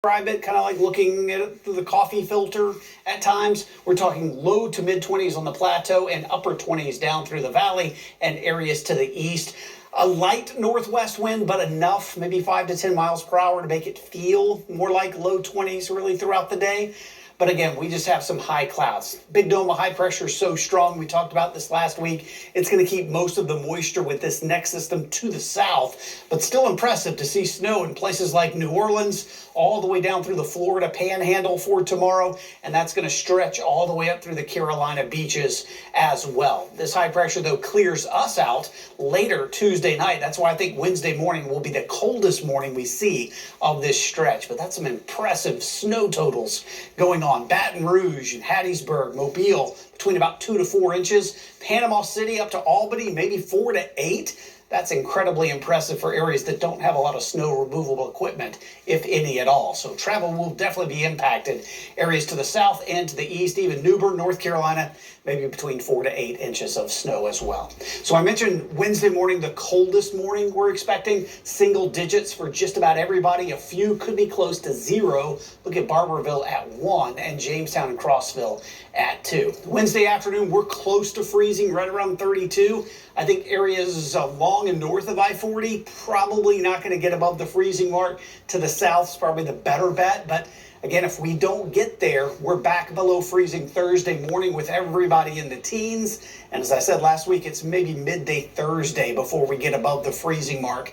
describe it, kind of like looking at it through the coffee filter at times. We're talking low to mid 20s on the plateau and upper 20s down through the valley and areas to the east. A light northwest wind, but enough, maybe 5 to 10 miles per hour to make it feel more like low 20s really throughout the day. But again, we just have some high clouds. Big dome of high pressure is so strong. We talked about this last week. It's going to keep most of the moisture with this next system to the south, but still impressive to see snow in places like New Orleans, all the way down through the Florida panhandle for tomorrow. And that's going to stretch all the way up through the Carolina beaches as well. This high pressure, though, clears us out later Tuesday night. That's why I think Wednesday morning will be the coldest morning we see of this stretch. But that's some impressive snow totals going on. Baton Rouge and Hattiesburg, Mobile, between about 2 to 4 inches. Panama City up to Albany, maybe 4 to 8. That's incredibly impressive for areas that don't have a lot of snow removable equipment, if any at all. So travel will definitely be impacted. Areas to the south and to the east, even New Bern, North Carolina, maybe between 4 to 8 inches of snow as well. So I mentioned Wednesday morning, the coldest morning we're expecting. Single digits for just about everybody. A few could be close to 0. Look at Barberville at 1 and Jamestown and Crossville at 2. Wednesday afternoon, we're close to freezing, right around 32. I think areas along and north of I-40 probably not going to get above the freezing mark. To the south is probably the better bet. But again, if we don't get there, we're back below freezing Thursday morning with everybody in the teens. And as I said last week, it's maybe midday Thursday before we get above the freezing mark.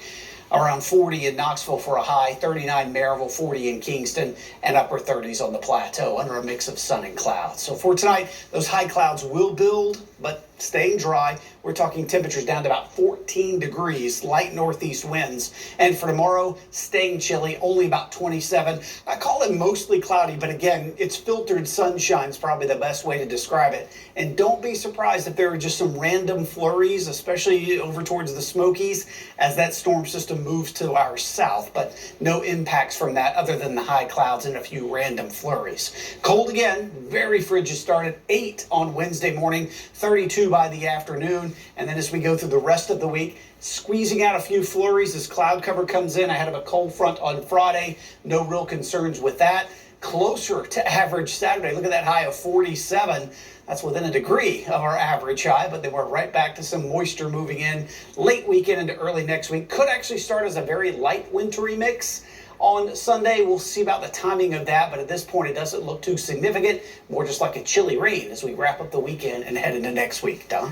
Around 40 in Knoxville for a high, 39 Maryville, 40 in Kingston, and upper 30s on the plateau under a mix of sun and clouds. So for tonight, those high clouds will build, but staying dry. We're talking temperatures down to about 14 degrees, light northeast winds. And for tomorrow, staying chilly, only about 27. I call it mostly cloudy, but again, it's filtered sunshine is probably the best way to describe it. And don't be surprised if there are just some random flurries, especially over towards the Smokies, as that storm system moves to our south, but no impacts from that other than the high clouds and a few random flurries. Cold again, very frigid start at 8 on Wednesday morning, 32 by the afternoon, and then as we go through the rest of the week, squeezing out a few flurries as cloud cover comes in ahead of a cold front on Friday. No real concerns with that. Closer to average Saturday. Look at that high of 47. That's within a degree of our average high, but then we're right back to some moisture moving in late weekend into early next week. Could actually start as a very light wintry mix on Sunday. We'll see about the timing of that, but at this point, it doesn't look too significant. More just like a chilly rain as we wrap up the weekend and head into next week. Don?